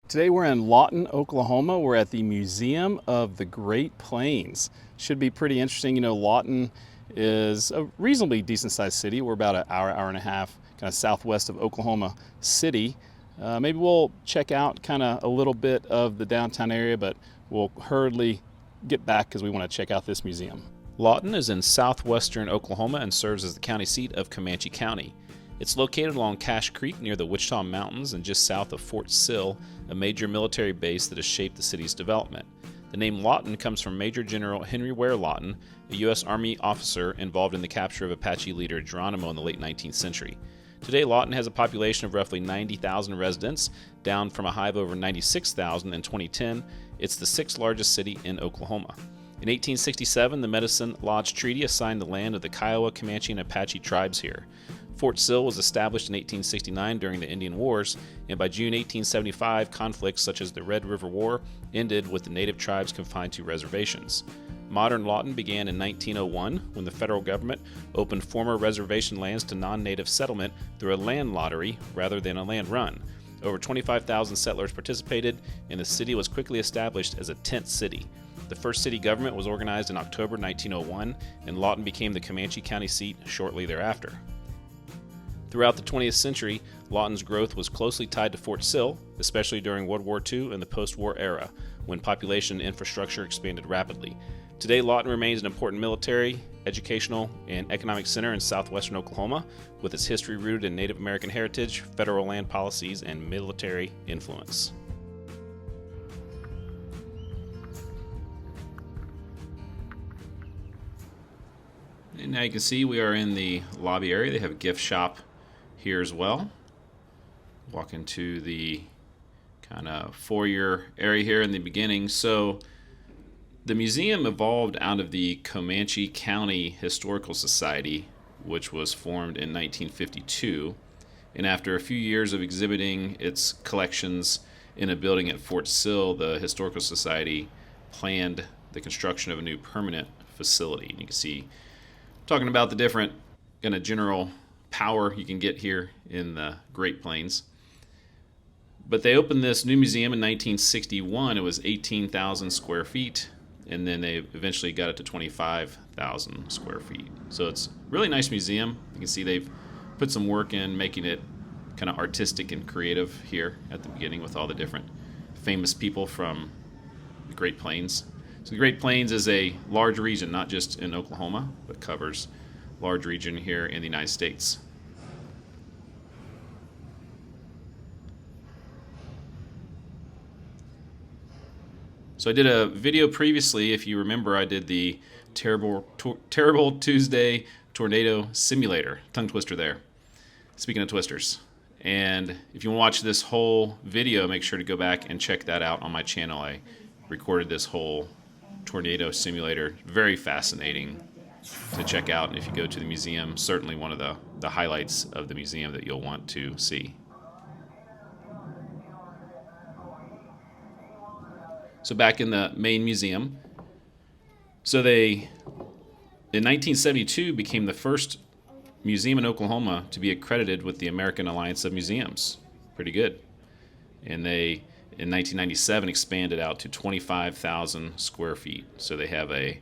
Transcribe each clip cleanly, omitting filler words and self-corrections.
Today we're in Lawton, Oklahoma. We're at the Museum of the Great Plains. Should be pretty interesting. You know, Lawton is a reasonably decent sized city. We're about an hour and a half kind of southwest of Oklahoma City. Maybe we'll check out kind of a little bit of the downtown area, but we'll hurriedly get back because we want to check out this museum. Lawton is in southwestern Oklahoma and serves as the county seat of Comanche County. It's located along Cache Creek near the Wichita Mountains and just south of Fort Sill, a major military base that has shaped the city's development. The name Lawton comes from Major General Henry Ware Lawton, a U.S. Army officer involved in the capture of Apache leader Geronimo in the late 19th century. Today, Lawton has a population of roughly 90,000 residents, down from a high of over 96,000 in 2010. It's the sixth largest city in Oklahoma. In 1867, the Medicine Lodge Treaty assigned the land of the Kiowa, Comanche, and Apache tribes here. Fort Sill was established in 1869 during the Indian Wars, and by June 1875, conflicts such as the Red River War ended with the native tribes confined to reservations. Modern Lawton began in 1901 when the federal government opened former reservation lands to non-native settlement through a land lottery rather than a land run. Over 25,000 settlers participated, and the city was quickly established as a tent city. The first city government was organized in October 1901, and Lawton became the Comanche County seat shortly thereafter. Throughout the 20th century, Lawton's growth was closely tied to Fort Sill, especially during World War II and the post-war era, when population and infrastructure expanded rapidly. Today, Lawton remains an important military, educational, and economic center in southwestern Oklahoma, with its history rooted in Native American heritage, federal land policies, and military influence. And now you can see we are in the lobby area. They have a gift shop here as well. Walk into the kind of foyer area here in the beginning. So the museum evolved out of the Comanche County Historical Society, which was formed in 1952. And after a few years of exhibiting its collections in a building at Fort Sill, the Historical Society planned the construction of a new permanent facility. And you can see talking about the different kind of general power you can get here in the Great Plains. But they opened this new museum in 1961. It was 18,000 square feet, and then they eventually got it to 25,000 square feet. So it's a really nice museum. You can see they've put some work in making it kind of artistic and creative here at the beginning with all the different famous people from the Great Plains. So the Great Plains is a large region, not just in Oklahoma, but covers a large region here in the United States. So I did a video previously, if you remember, I did the Terrible Tuesday Tornado Simulator, tongue twister there. Speaking of twisters. And if you want to watch this whole video, make sure to go back and check that out on my channel. I recorded this whole tornado simulator. Very fascinating to check out. And if you go to the museum, certainly one of the highlights of the museum that you'll want to see. So back in the main museum. So they, in 1972, became the first museum in Oklahoma to be accredited with the American Alliance of Museums. Pretty good. And they, in 1997, expanded out to 25,000 square feet. So they have a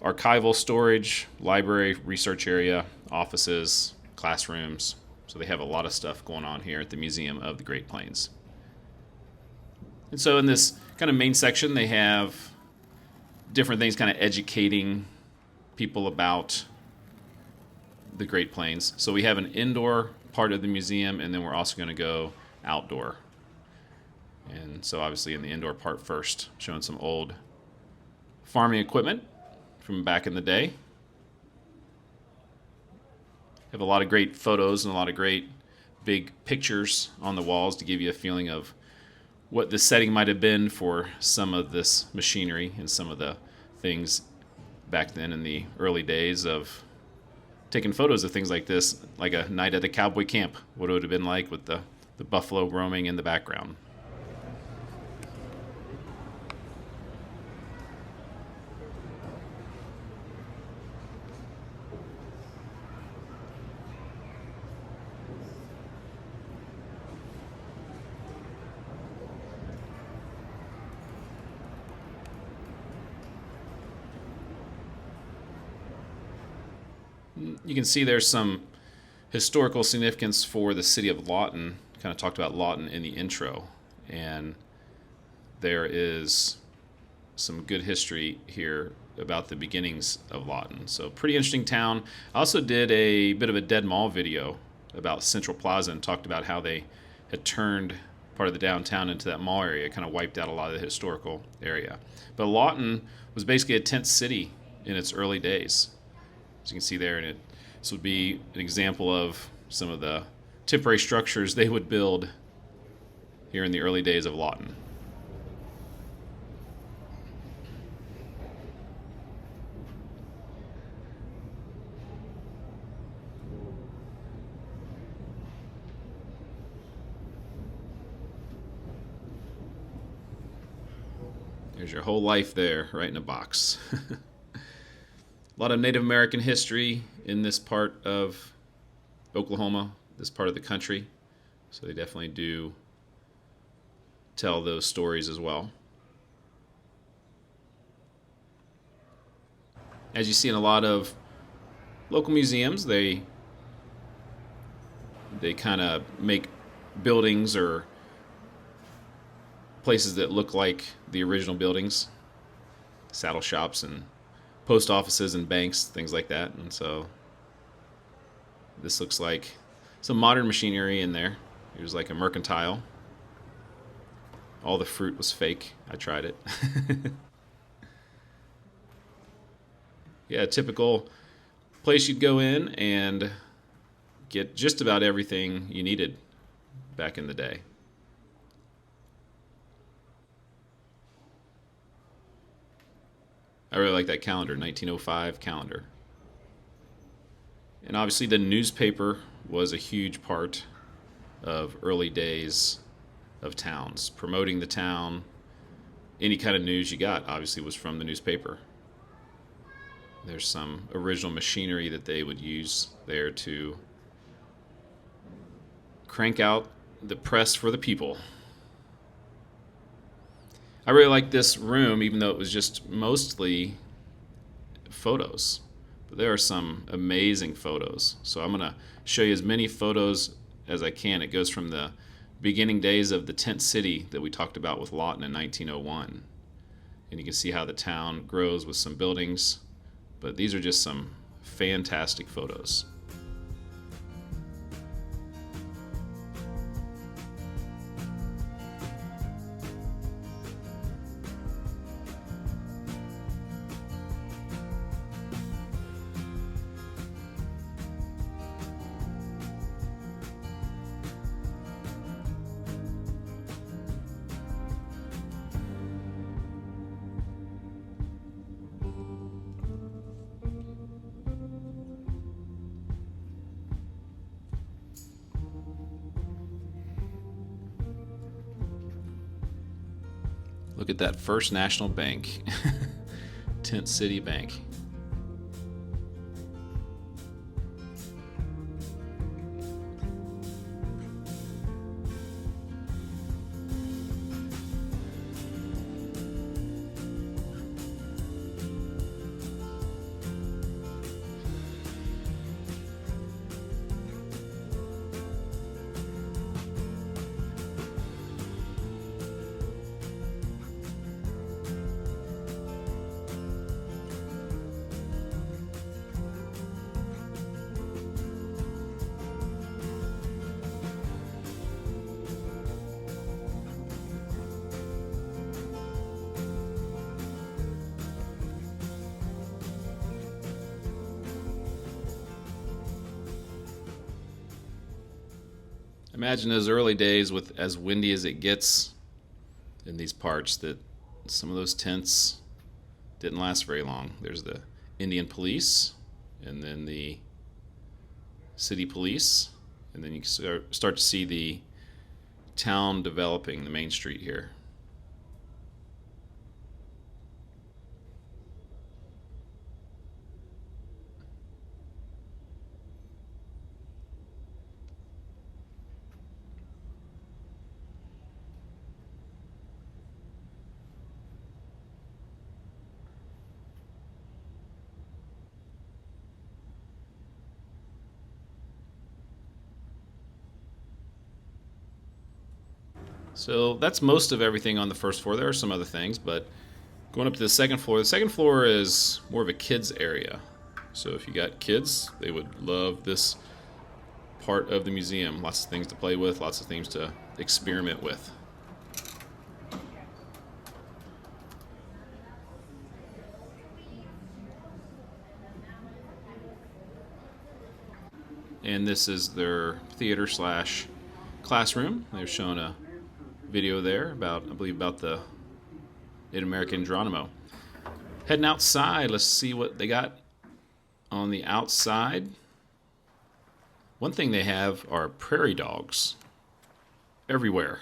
archival storage, library, research area, offices, classrooms. So they have a lot of stuff going on here at the Museum of the Great Plains. And so in this kind of main section, they have different things kind of educating people about the Great Plains. So we have an indoor part of the museum, and then we're also going to go outdoor. And so obviously in the indoor part first, showing some old farming equipment from back in the day. Have a lot of great photos and a lot of great big pictures on the walls to give you a feeling of what the setting might have been for some of this machinery and some of the things back then in the early days of taking photos of things like this, like a night at a cowboy camp, what it would have been like with the buffalo roaming in the background. You can see there's some historical significance for the city of Lawton. Kind of talked about Lawton in the intro, and there is some good history here about the beginnings of Lawton. So pretty interesting town. I also did a bit of a Dead Mall video about Central Plaza and talked about how they had turned part of the downtown into that mall area, kind of wiped out a lot of the historical area. But Lawton was basically a tent city in its early days. As you can see there, and this would be an example of some of the temporary structures they would build here in the early days of Lawton. There's your whole life there, right in a box. A lot of Native American history in this part of Oklahoma, this part of the country. So they definitely do tell those stories as well. As you see in a lot of local museums, they kind of make buildings or places that look like the original buildings, saddle shops and post offices and banks, things like that. And so this looks like some modern machinery in there. It was like a mercantile. All the fruit was fake. I tried it. Yeah, a typical place you'd go in and get just about everything you needed back in the day. I really like that calendar, 1905 calendar. And obviously the newspaper was a huge part of early days of towns. Promoting the town, any kind of news you got obviously was from the newspaper. There's some original machinery that they would use there to crank out the press for the people. I really like this room, even though it was just mostly photos. But there are some amazing photos. So I'm going to show you as many photos as I can. It goes from the beginning days of the tent city that we talked about with Lawton in 1901. And you can see how the town grows with some buildings. But these are just some fantastic photos. Look at that First National Bank, Tent City Bank. Imagine those early days with as windy as it gets in these parts that some of those tents didn't last very long. There's the Indian police and then the city police, and then you start to see the town developing, the main street here. So that's most of everything on the first floor. There are some other things, but going up to the second floor is more of a kids area. So if you got kids, they would love this part of the museum. Lots of things to play with, lots of things to experiment with. And this is their theater slash classroom. They're showing a video there about, I believe, about the Native American Geronimo. Heading outside, let's see what they got on the outside. One thing they have are prairie dogs everywhere.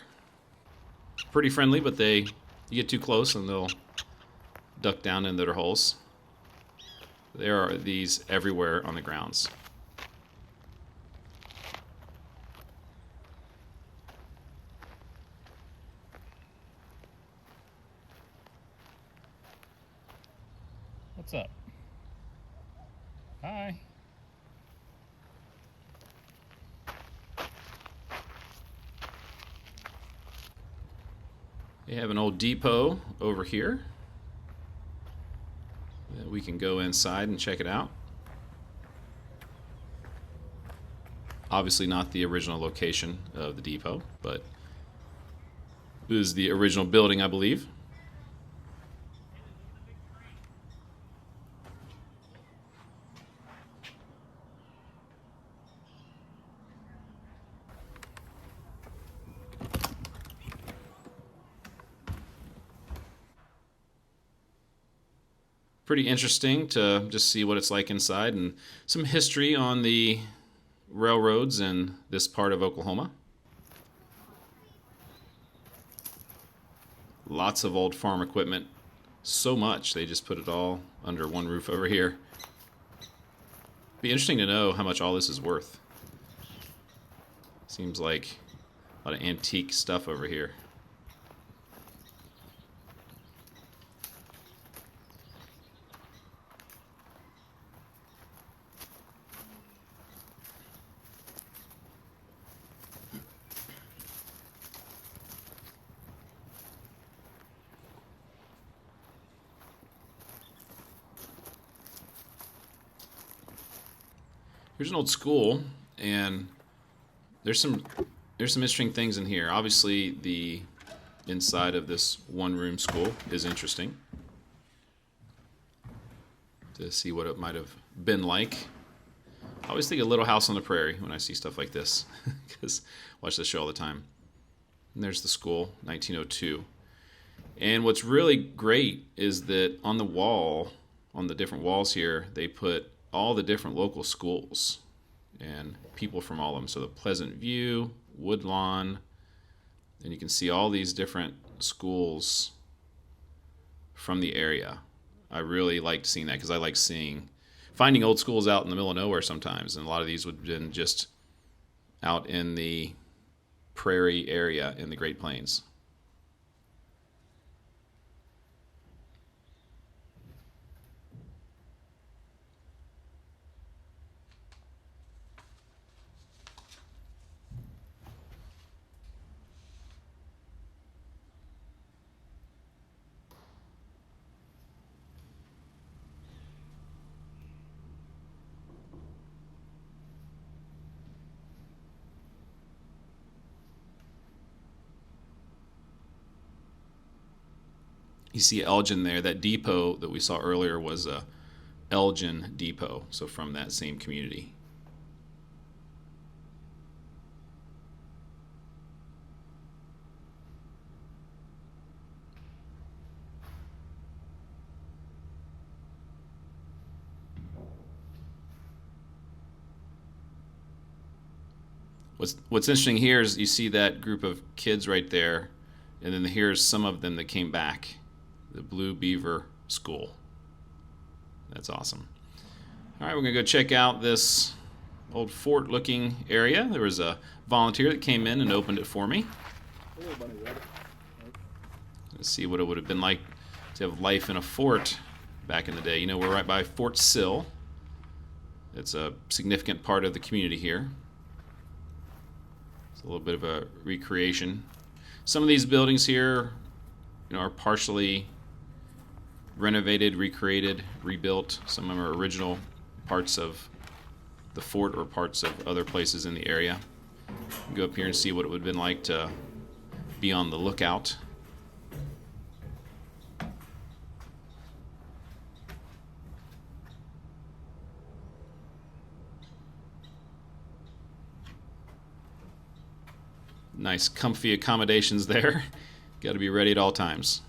Pretty friendly, but you get too close and they'll duck down into their holes. There are these everywhere on the grounds. What's up? Hi. They have an old depot over here that we can go inside and check it out. Obviously not the original location of the depot, but it is the original building, I believe. Pretty interesting to just see what it's like inside and some history on the railroads in this part of Oklahoma. Lots of old farm equipment. So much, they just put it all under one roof over here. Be interesting to know how much all this is worth. Seems like a lot of antique stuff over here. Here's an old school, and there's some interesting things in here. Obviously, the inside of this one-room school is interesting to see what it might have been like. I always think of Little House on the Prairie when I see stuff like this, because I watch this show all the time. And there's the school, 1902. And what's really great is that on the wall, on the different walls here, they put all the different local schools and people from all of them. So the Pleasant View, Woodlawn, and you can see all these different schools from the area. I really liked seeing that because I like finding old schools out in the middle of nowhere sometimes, and a lot of these would have been just out in the prairie area in the Great Plains. You see Elgin there. That depot that we saw earlier was a Elgin depot, so from that same community. What's interesting here is you see that group of kids right there, and then here's some of them that came back. The Blue Beaver School. That's awesome. All right, we're going to go check out this old fort-looking area. There was a volunteer that came in and opened it for me. Let's see what it would have been like to have life in a fort back in the day. You know, we're right by Fort Sill. It's a significant part of the community here. It's a little bit of a recreation. Some of these buildings here, are partially renovated, recreated, rebuilt. Some of them are original parts of the fort or parts of other places in the area. Go up here and see what it would have been like to be on the lookout. Nice comfy accommodations there. Got to be ready at all times.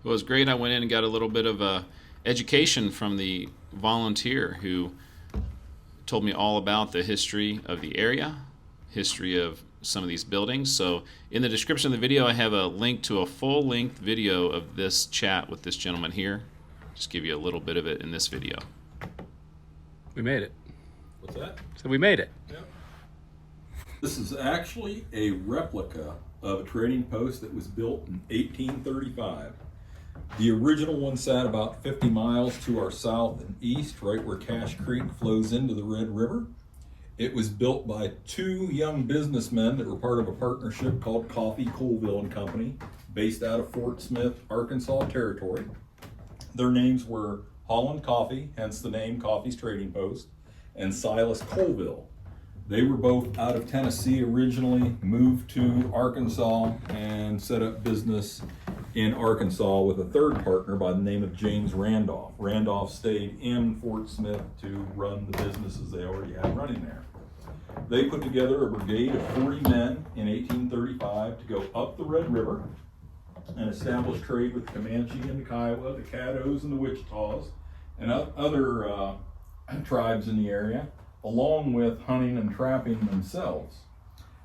It was great. I went in and got a little bit of education from the volunteer who told me all about the history of the area, history of some of these buildings. So in the description of the video, I have a link to a full-length video of this chat with this gentleman here. Just give you a little bit of it in this video. We made it. What's that? So we made it. Yep. This is actually a replica of a trading post that was built in 1835. The original one sat about 50 miles to our south and east, right where Cache Creek flows into the Red River. It was built by two young businessmen that were part of a partnership called Coffee, Colville and Company, based out of Fort Smith, Arkansas Territory. Their names were Holland Coffee, hence the name Coffee's Trading Post, and Silas Colville. They were both out of Tennessee originally, moved to Arkansas and set up business in Arkansas with a third partner by the name of James Randolph. Randolph stayed in Fort Smith to run the businesses they already had running there. They put together a brigade of 40 men in 1835 to go up the Red River and establish trade with the Comanche and the Kiowa, the Caddos and the Wichitas, and other tribes in the area, along with hunting and trapping themselves.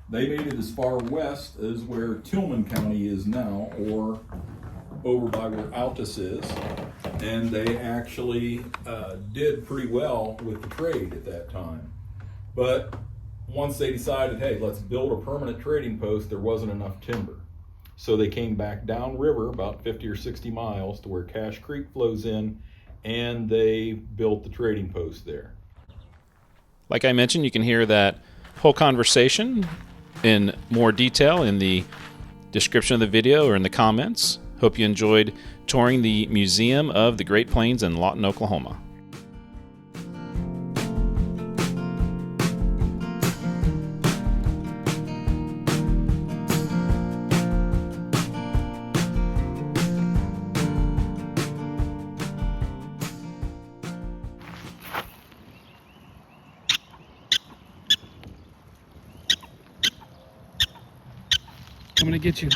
They made it as far west as where Tillman County is now, or over by where Altus is, and they actually did pretty well with the trade at that time. But once they decided, hey, let's build a permanent trading post, there wasn't enough timber. So they came back downriver about 50 or 60 miles to where Cache Creek flows in, and they built the trading post there. Like I mentioned, you can hear that whole conversation in more detail in the description of the video or in the comments. Hope you enjoyed touring the Museum of the Great Plains in Lawton, Oklahoma. Coming to get you.